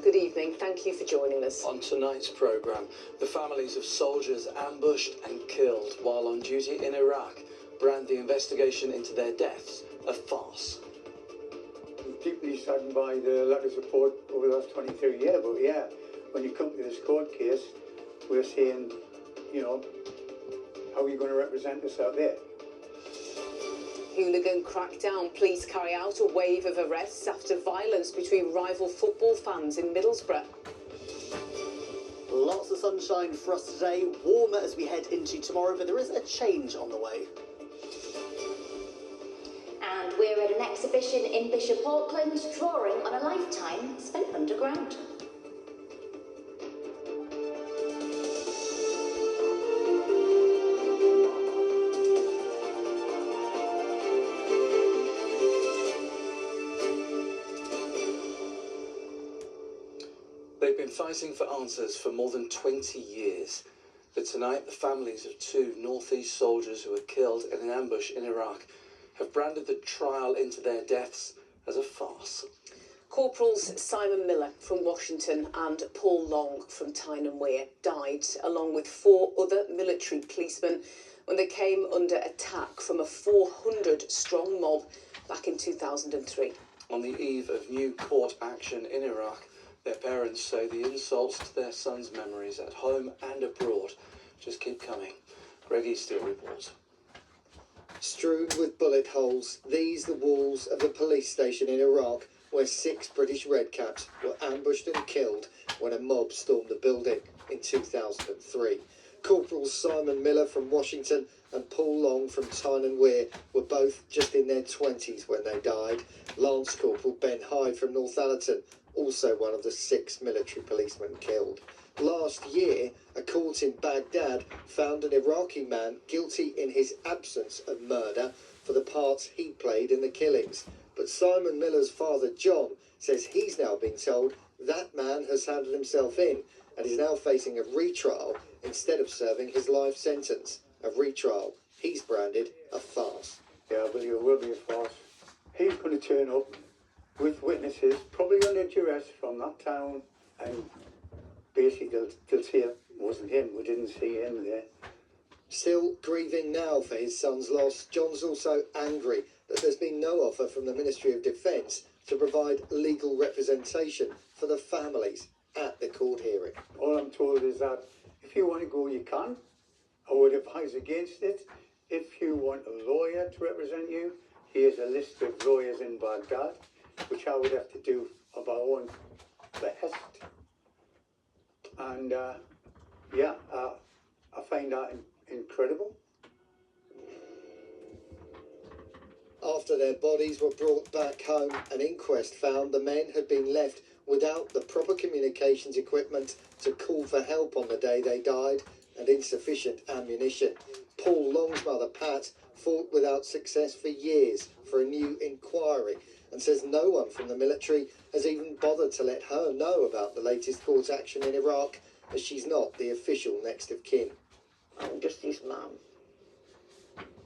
Good evening. Thank you for joining us. On tonight's programme, the families of soldiers ambushed and killed while on duty in Iraq brand the investigation into their deaths a farce. I'm deeply saddened by the lack of support over the last 23 years, but yeah, when you come to this court case, we're saying, you know, how are you going to represent us out there? Hooligan crackdown. Police carry out a wave of arrests after violence between rival football fans in Middlesbrough. Lots of sunshine for us today, warmer as we head into tomorrow, but there is a change on the way. And we're at an exhibition in Bishop Auckland, drawing on a lifetime spent underground. They've been fighting for answers for more than 20 years. But tonight, the families of two northeast soldiers who were killed in an ambush in Iraq have branded the trial into their deaths as a farce. Corporals Simon Miller from Washington and Paul Long from Tyne died, along with 4 other military policemen, when they came under attack from a 400-strong mob back in 2003. On the eve of new court action in Iraq, their parents say the insults to their sons' memories at home and abroad just keep coming. Greg Eastill reports. Strewn with bullet holes, these the walls of the police station in Iraq where 6 British redcaps were ambushed and killed when a mob stormed the building in 2003. Corporals Simon Miller from Washington and Paul Long from Tyne and Wear were both just in their 20s when they died. Lance Corporal Ben Hyde from Northallerton, also one of the 6 military policemen killed. Last year, a court in Baghdad found an Iraqi man guilty in his absence of murder for the parts he played in the killings. But Simon Miller's father, John, says he's now been told that man has handed himself in and is now facing a retrial instead of serving his life sentence. A retrial he's branded a farce. Yeah, I believe it will be a farce. He's going to turn up with witnesses, probably under duress from that town, and basically they'll say it wasn't him, we didn't see him there. Still grieving now for his son's loss, John's also angry that there's been no offer from the Ministry of Defence to provide legal representation for the families at the court hearing. All I'm told is that if you want to go, you can. I would advise against it. If you want a lawyer to represent you, here's a list of lawyers in Baghdad, which I would have to do of our own behest. And yeah, I find that incredible. After their bodies were brought back home, an inquest found the men had been left without the proper communications equipment to call for help on the day they died and insufficient ammunition. Paul Long's mother, Pat, fought without success for years for a new inquiry and says no one from the military has even bothered to let her know about the latest court action in Iraq, as she's not the official next of kin. I'm just his mum.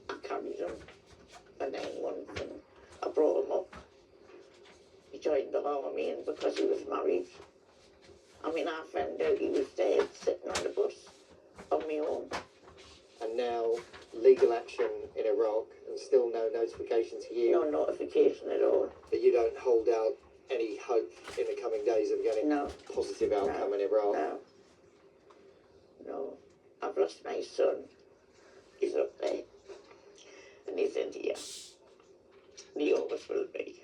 I carried him for 9 months and I brought him up. He joined the army, and because he was married, I found out he was dead sitting on the bus on my own. And now legal action in Iraq and still no notification to you. No notification at all. But you don't hold out any hope in the coming days of getting a positive outcome in Iraq? No. I've lost my son. He's up there. And he's in here. And he always will be.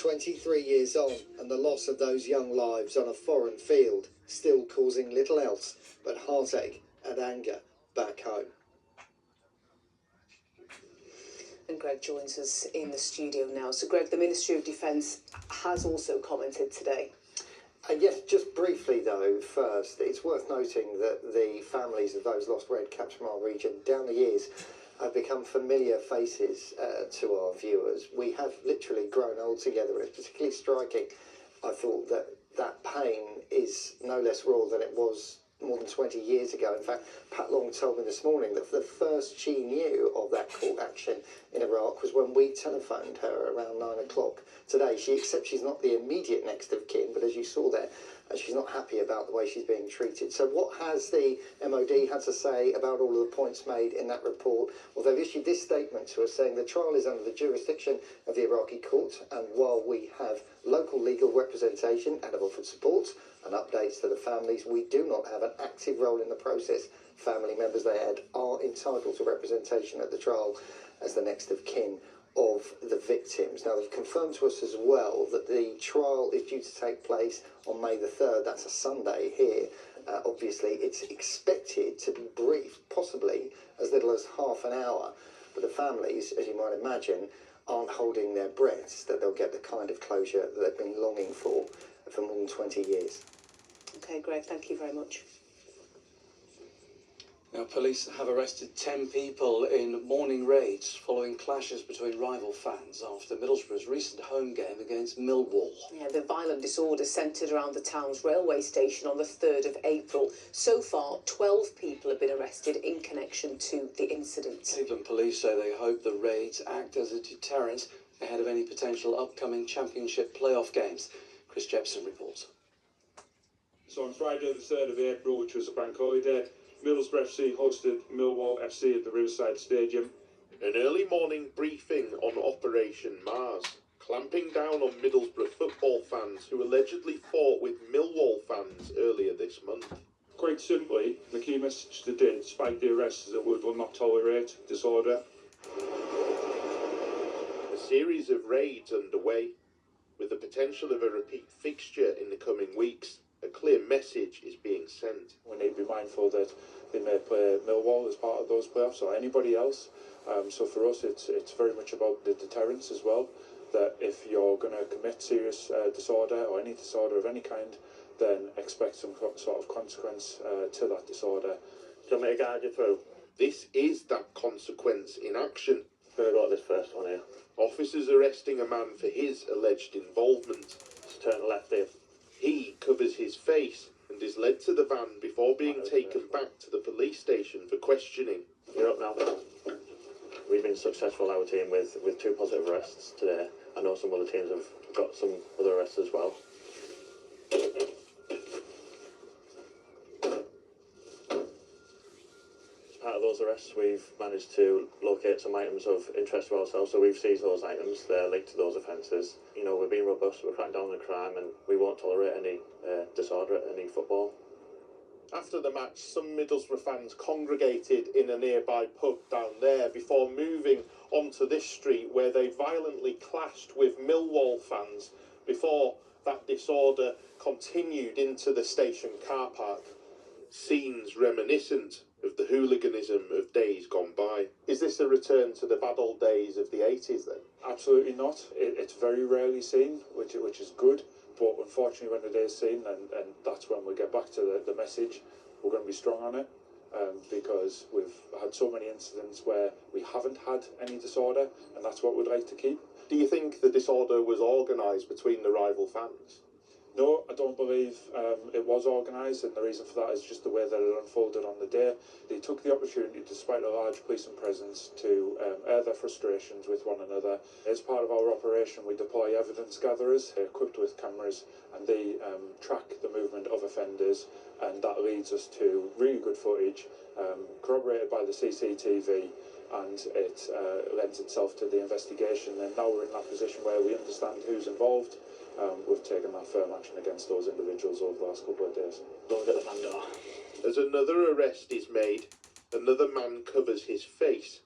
23 years on, and the loss of those young lives on a foreign field still causing little else but heartache and anger back home. And Greg joins us in the studio now. So Greg, the Ministry of Defence has also commented today. Yes, just briefly though, first, it's worth noting that the families of those lost red caps from our region down the years have become familiar faces to our viewers. We have literally grown old together. It's particularly striking, I thought, that pain is no less raw than it was more than 20 years ago. In fact, Pat Long told me this morning that the first she knew of that court action in Iraq was when we telephoned her around 9 o'clock today. She accepts she's not the immediate next of kin, but as you saw there, she's not happy about the way she's being treated. So what has the MOD had to say about all of the points made in that report? Well, they've issued this statement to us saying the trial is under the jurisdiction of the Iraqi court, and while we have local legal representation and have offered support and updates to the families, we do not have an active role in the process. Family members, they add, are entitled to representation at the trial as the next of kin of the victims. Now, they've confirmed to us as well that the trial is due to take place on May the 3rd. That's a Sunday here. Obviously, it's expected to be brief, possibly as little as half an hour. But the families, as you might imagine, aren't holding their breaths that they'll get the kind of closure that they've been longing for more than 20 years. OK, Greg, thank you very much. Now, police have arrested 10 people in morning raids following clashes between rival fans after Middlesbrough's recent home game against Millwall. Yeah, the violent disorder centred around the town's railway station on the 3rd of April. So far, 12 people have been arrested in connection to the incident. Cleveland police say they hope the raids act as a deterrent ahead of any potential upcoming championship playoff games. Chris Jepson reports. So on Friday the 3rd of April, which was a bank holiday, Middlesbrough FC hosted Millwall FC at the Riverside Stadium. An early morning briefing on Operation Mars, clamping down on Middlesbrough football fans who allegedly fought with Millwall fans earlier this month. Quite simply, the key message today, despite the arrests, is that we will not tolerate disorder. A series of raids underway, with the potential of a repeat fixture in the coming weeks. A clear message is being sent. We need to be mindful that they may play Millwall as part of those playoffs or anybody else. So for us, it's very much about the deterrence as well, that if you're going to commit serious disorder or any disorder of any kind, then expect some sort of consequence to that disorder. Do you want me to guide you through? This is that consequence in action. We've got this first one here. Officers arresting a man for his alleged involvement. Just turn left here. He covers his face and is led to the van before being taken back to the police station for questioning. You're up now. We've been successful, our team, with 2 positive arrests today. I know some other teams have got some other arrests as well. As part of those arrests, we've managed to locate some items of interest to ourselves, so we've seized those items. They're linked to those offences. You know, we're being robust, we're cracking down on the crime, and we won't tolerate any disorder at any football. After the match, some Middlesbrough fans congregated in a nearby pub down there before moving onto this street where they violently clashed with Millwall fans before that disorder continued into the station car park. Scenes reminiscent of the hooliganism of days gone by. Is this a return to the bad old days of the 80s then? Absolutely not. It's very rarely seen, which is good. But unfortunately, when it is seen, and that's when we get back to the message, we're going to be strong on it, because we've had so many incidents where we haven't had any disorder, and that's what we'd like to keep. Do you think the disorder was organised between the rival fans? No, I don't believe it was organised, and the reason for that is just the way that it unfolded on the day. They took the opportunity, despite a large policing presence, to air their frustrations with one another. As part of our operation, we deploy evidence gatherers equipped with cameras, and they track the movement of offenders, and that leads us to really good footage, corroborated by the CCTV, and it lends itself to the investigation. And now we're in that position where we understand who's involved. We've taken that firm action against those individuals over the last couple of days. Don't get the van door. As another arrest is made, another man covers his face.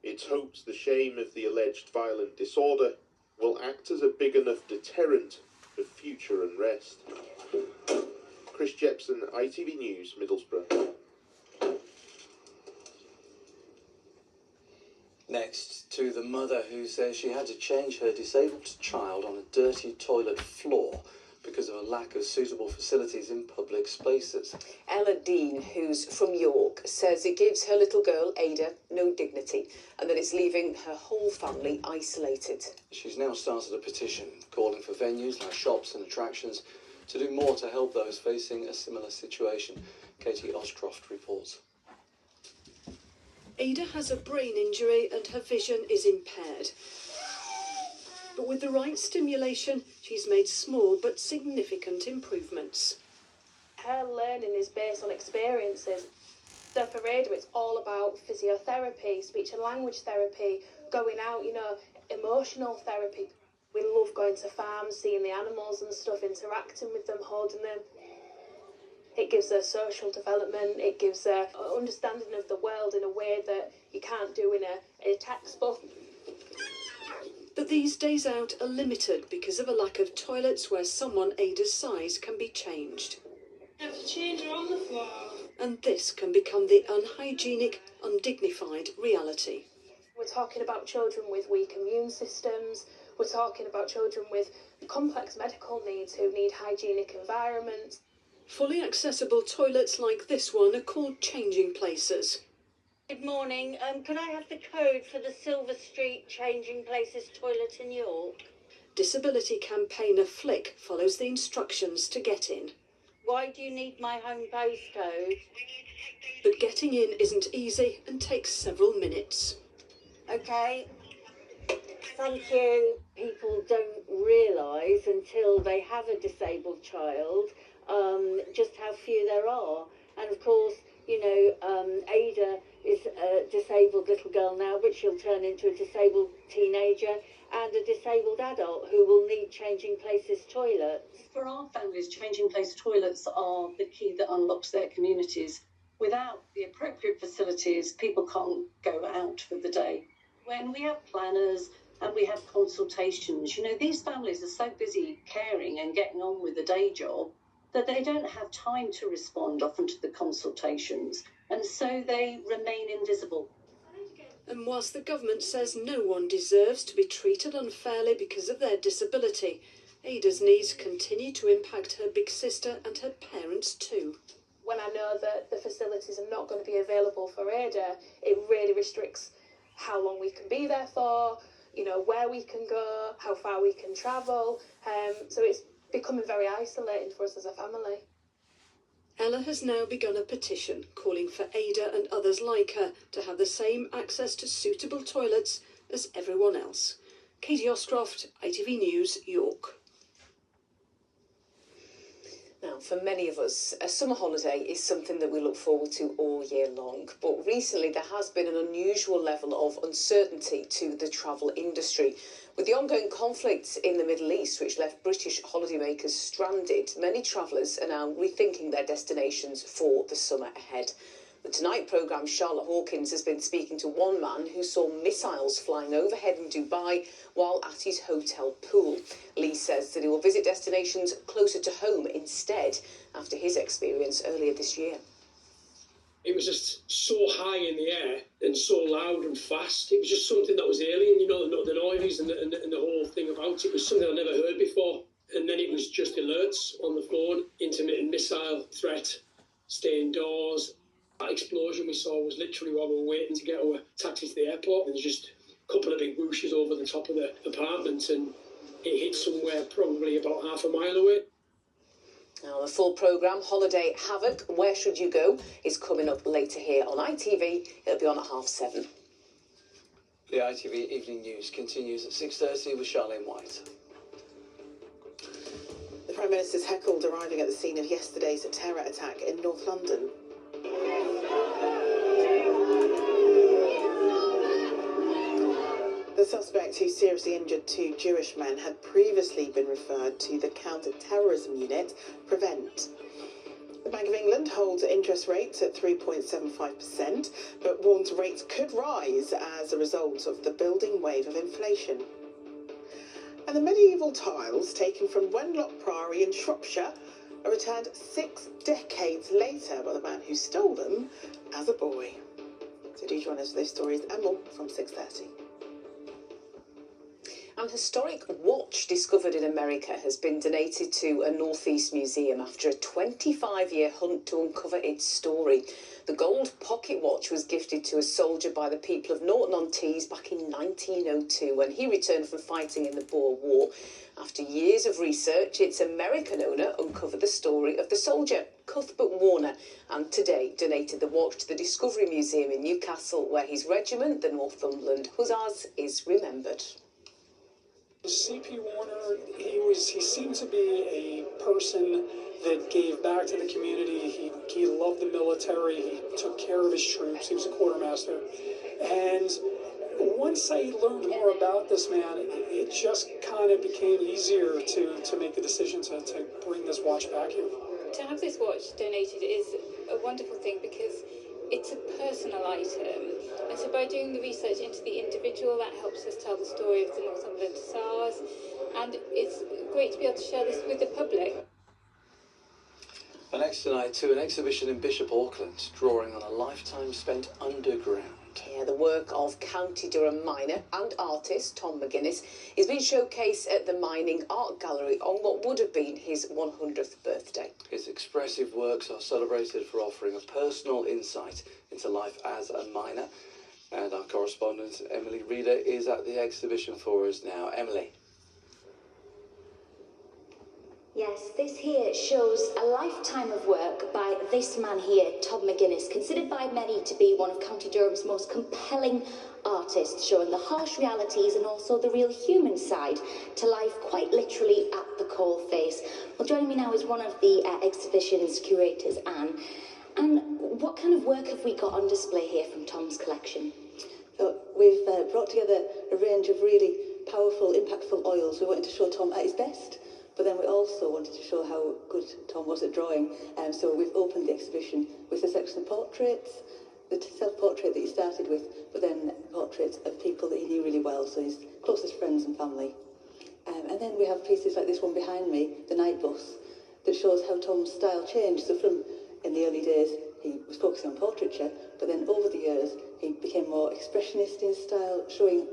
It's hoped the shame of the alleged violent disorder will act as a big enough deterrent of future unrest. Chris Jepson, ITV News, Middlesbrough. Next, to the mother who says she had to change her disabled child on a dirty toilet floor because of a lack of suitable facilities in public spaces. Ella Dean, who's from York, says it gives her little girl, Ada, no dignity, and that it's leaving her whole family isolated. She's now started a petition calling for venues like shops and attractions to do more to help those facing a similar situation. Katie Oscroft reports. Ada has a brain injury and her vision is impaired. But with the right stimulation, she's made small but significant improvements. Her learning is based on experiences. So for Ada, it's all about physiotherapy, speech and language therapy, going out, emotional therapy. We love going to farms, seeing the animals and stuff, interacting with them, holding them. It gives her social development, it gives her understanding of the world in a way that you can't do in a textbook. But these days out are limited because of a lack of toilets where someone Ada's size can be changed. You have to change her on the floor. And this can become the unhygienic, undignified reality. We're talking about children with weak immune systems. We're talking about children with complex medical needs who need hygienic environments. Fully accessible toilets like this one are called changing places. Good morning. Could I have the code for the Silver Street Changing Places toilet in York? Disability campaigner Flick follows the instructions to get in. Why do you need my home postcode? But getting in isn't easy and takes several minutes. Okay. Thank you. People don't realise until they have a disabled child just how few there are. And of course, Ada is a disabled little girl now, but she'll turn into a disabled teenager and a disabled adult who will need changing places toilets. For our families, changing place toilets are the key that unlocks their communities. Without the appropriate facilities, people can't go out for the day. When we have planners and we have consultations, these families are so busy caring and getting on with the day job that they don't have time to respond often to the consultations, and so they remain invisible. And whilst the government says no one deserves to be treated unfairly because of their disability, Ada's needs continue to impact her big sister and her parents too. When I know that the facilities are not going to be available for Ada, it really restricts how long we can be there for, where we can go, how far we can travel. So it's becoming very isolating for us as a family. Ella has now begun a petition calling for Ada and others like her to have the same access to suitable toilets as everyone else. Katie Oscroft, ITV News, York. Now, for many of us, a summer holiday is something that we look forward to all year long. But recently there has been an unusual level of uncertainty to the travel industry. With the ongoing conflicts in the Middle East, which left British holidaymakers stranded, many travellers are now rethinking their destinations for the summer ahead. The Tonight programme, Charlotte Hawkins has been speaking to one man who saw missiles flying overhead in Dubai while at his hotel pool. Lee says that he will visit destinations closer to home instead after his experience earlier this year. It was just so high in the air and so loud and fast. It was just something that was alien, the noise and the whole thing about it was something I'd never heard before. And then it was just alerts on the phone, intermittent missile threat, stay indoors. That explosion we saw was literally while we were waiting to get our taxi to the airport, and there's just a couple of big whooshes over the top of the apartment, and it hit somewhere probably about half a mile away. Now, the full programme, Holiday Havoc, Where Should You Go, is coming up later here on ITV. It'll be on at 7:30. The ITV Evening News continues at 6:30 with Charlene White. The Prime Minister's heckled arriving at the scene of yesterday's terror attack in North London. The suspect who seriously injured two Jewish men had previously been referred to the counter-terrorism unit, Prevent. The Bank of England holds interest rates at 3.75%, but warns rates could rise as a result of the building wave of inflation. And the medieval tiles taken from Wenlock Priory in Shropshire are returned 6 decades later by the man who stole them as a boy. So do join us for those stories and more from 6:30. An historic watch discovered in America has been donated to a Northeast museum after a 25-year hunt to uncover its story. The gold pocket watch was gifted to a soldier by the people of Norton-on-Tees back in 1902 when he returned from fighting in the Boer War. After years of research, its American owner uncovered the story of the soldier, Cuthbert Warner, and today donated the watch to the Discovery Museum in Newcastle, where his regiment, the Northumberland Hussars, is remembered. C.P. Warner, he seemed to be a person that gave back to the community. He loved the military. He took care of his troops. He was a quartermaster. And once I learned more about this man, it just kind of became easier to make the decision to bring this watch back here. To have this watch donated is a wonderful thing because it's a personal item, and so by doing the research into the individual, that helps us tell the story of the Northumberland Hussars, and it's great to be able to share this with the public. And next tonight to an exhibition in Bishop Auckland, drawing on a lifetime spent underground. Yeah, the work of County Durham miner and artist Tom McGuinness is being showcased at the Mining Art Gallery on what would have been his 100th birthday. His expressive works are celebrated for offering a personal insight into life as a miner. And our correspondent, Emily Reader, is at the exhibition for us now. Emily. Yes, this here shows a lifetime of work by this man here, Tom McGuinness, considered by many to be one of County Durham's most compelling artists, showing the harsh realities and also the real human side to life, quite literally at the coalface. Well, joining me now is one of the exhibition's curators, Anne. And what kind of work have we got on display here from Tom's collection? So we've brought together a range of really powerful, impactful oils. We wanted to show Tom at his best, but then we also wanted to show how good Tom was at drawing. So we've opened the exhibition with a section of portraits, the self-portrait that he started with, but then portraits of people that he knew really well, so his closest friends and family. And then we have pieces like this one behind me, the Night Bus, that shows how Tom's style changed. So from in the early days, he was focusing on portraiture, but then over the years, he became more expressionist in style, showing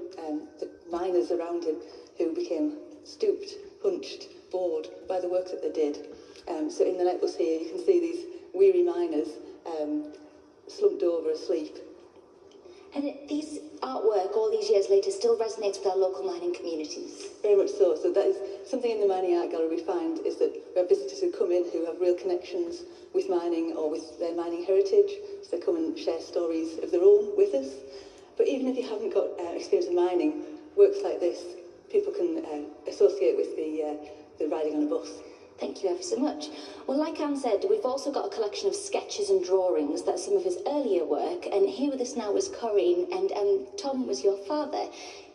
the miners around him who became stooped, hunched, bored by the work that they did. So in the Night Bus here, you can see these weary miners slumped over asleep. And these artwork, all these years later, still resonates with our local mining communities. Very much so. So that is something in the Mining Art Gallery we find, is that we have visitors who come in who have real connections with mining or with their mining heritage. So they come and share stories of their own with us. But even if you haven't got experience in mining, works like this, people can associate with the riding on a bus. Thank you ever so much. Well, like Anne said, we've also got a collection of sketches and drawings. That's some of his earlier work. And here with us now is Corinne, and Tom was your father.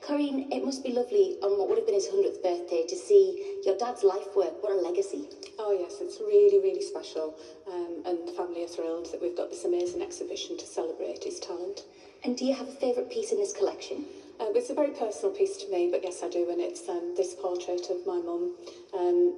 Corinne, it must be lovely on what would have been his 100th birthday to see your dad's life work. What a legacy. Oh yes, it's really, really special. And the family are thrilled that we've got this amazing exhibition to celebrate his talent. And do you have a favourite piece in this collection? It's a very personal piece to me, but yes, I do, and it's this portrait of my mum.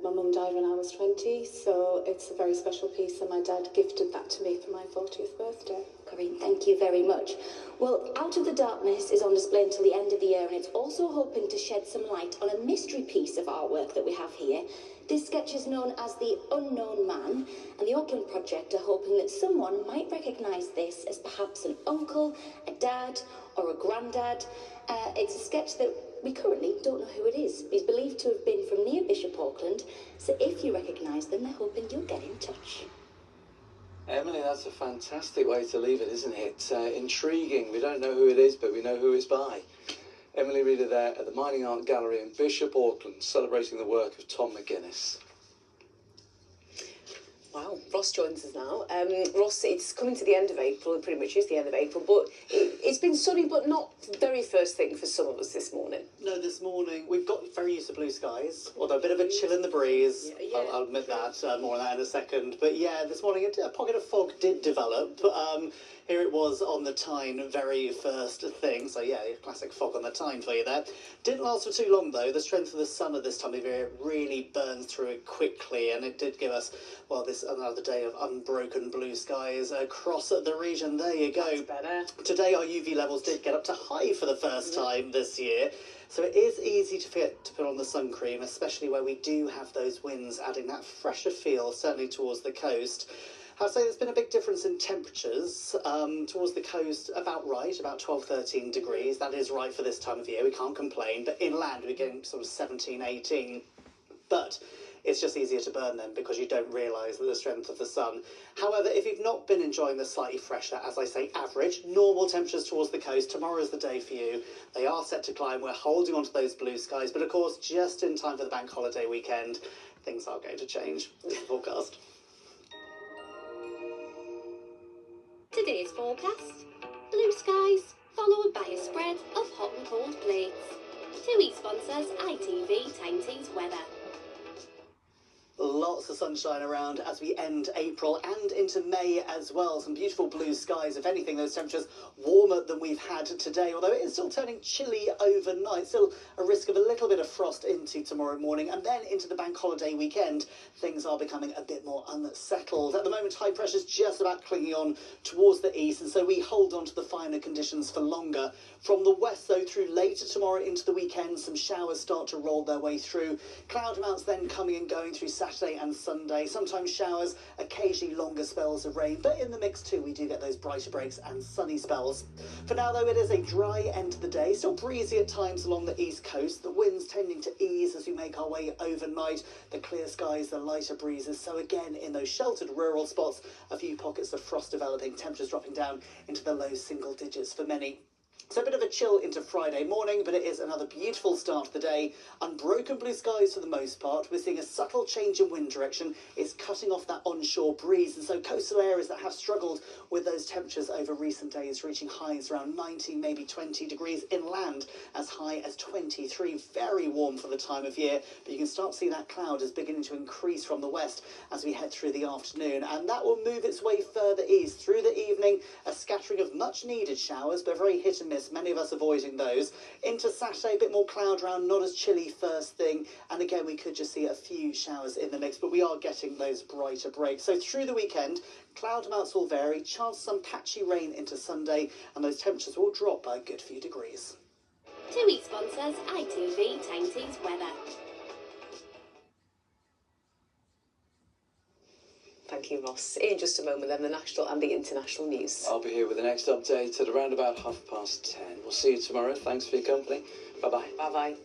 My mum died when I was 20, so it's a very special piece, and my dad gifted that to me for my 40th birthday. Corinne, thank you very much. Well, Out of the Darkness is on display until the end of the year, and it's also hoping to shed some light on a mystery piece of artwork that we have here. This sketch is known as The Unknown Man, and the Auckland Project are hoping that someone might recognise this as perhaps an uncle, a dad, or a granddad. It's a sketch that we currently don't know who it is. He's believed to have been from near Bishop Auckland, so if you recognise them, they're hoping you'll get in touch. Emily, that's a fantastic way to leave it, isn't it? Intriguing. We don't know who it is, but we know who it's by. Emily Reader there at the Mining Art Gallery in Bishop Auckland, celebrating the work of Tom McGuinness. Wow, Ross joins us now. Ross, it's coming to the end of April, it pretty much is the end of April, but it's been sunny, but not the very first thing for some of us this morning. No, this morning we've got very used to blue skies, although a bit of a chill in the breeze. Yeah, I'll admit that, more on that in a second. But yeah, this morning a pocket of fog did develop. Here it was on the Tyne, very first thing. So yeah, classic fog on the Tyne for you there. Didn't last for too long though. The strength of the sun at this time of year really burns through it quickly, and it did give us, well, this another day of unbroken blue skies across the region. There you go. That's better. Today our UV levels did get up to high for the first time this year. So it is easy to forget to put on the sun cream, especially where we do have those winds adding that fresher feel, certainly towards the coast. I'd say there's been a big difference in temperatures towards the coast, about 12, 13 degrees. That is right for this time of year, we can't complain. But inland, we're getting sort of 17, 18. But it's just easier to burn them because you don't realise the strength of the sun. However, if you've not been enjoying the slightly fresher, as I say, average, normal temperatures towards the coast, tomorrow's the day for you. They are set to climb. We're holding on to those blue skies. But of course, just in time for the bank holiday weekend, things are going to change. This is the forecast. Today's forecast: blue skies, followed by a spread of hot and cold plates. 2 sponsors ITV Tyne's weather. Lots of sunshine around as we end April and into May as well. Some beautiful blue skies. If anything, those temperatures warmer than we've had today, although it is still turning chilly overnight. Still a risk of a little bit of frost into tomorrow morning, and then into the bank holiday weekend. Things are becoming a bit more unsettled. At the moment, high pressure's just about clinging on towards the east, and so we hold on to the finer conditions for longer. From the west, though, through later tomorrow into the weekend, some showers start to roll their way through. Cloud amounts then coming and going through Saturday and Sunday. Sometimes showers, occasionally longer spells of rain, but in the mix too we do get those brighter breaks and sunny spells. For now though, it is a dry end to the day, still breezy at times along the east coast, the winds tending to ease as we make our way overnight, the clear skies, the lighter breezes, so again in those sheltered rural spots a few pockets of frost developing, temperatures dropping down into the low single digits for many. So a bit of a chill into Friday morning, but it is another beautiful start to the day. Unbroken blue skies for the most part. We're seeing a subtle change in wind direction. It's cutting off that onshore breeze, and so coastal areas that have struggled with those temperatures over recent days, reaching highs around 19, maybe 20 degrees inland, as high as 23. Very warm for the time of year, but you can start to see that cloud is beginning to increase from the west as we head through the afternoon, and that will move its way further east through the evening. A scattering of much needed showers, but very hit and miss. Many of us avoiding those. Into Saturday, a bit more cloud around, not as chilly first thing, and again we could just see a few showers in the mix, but we are getting those brighter breaks. So through the weekend, cloud amounts will vary, chance of some patchy rain into Sunday, and those temperatures will drop by a good few degrees. 2 sponsors ITV Tyne's weather. Thank you, Ross. In just a moment, then the national and the international news. I'll be here with the next update at around about 10:30. We'll see you tomorrow. Thanks for your company. Bye-bye. Bye-bye.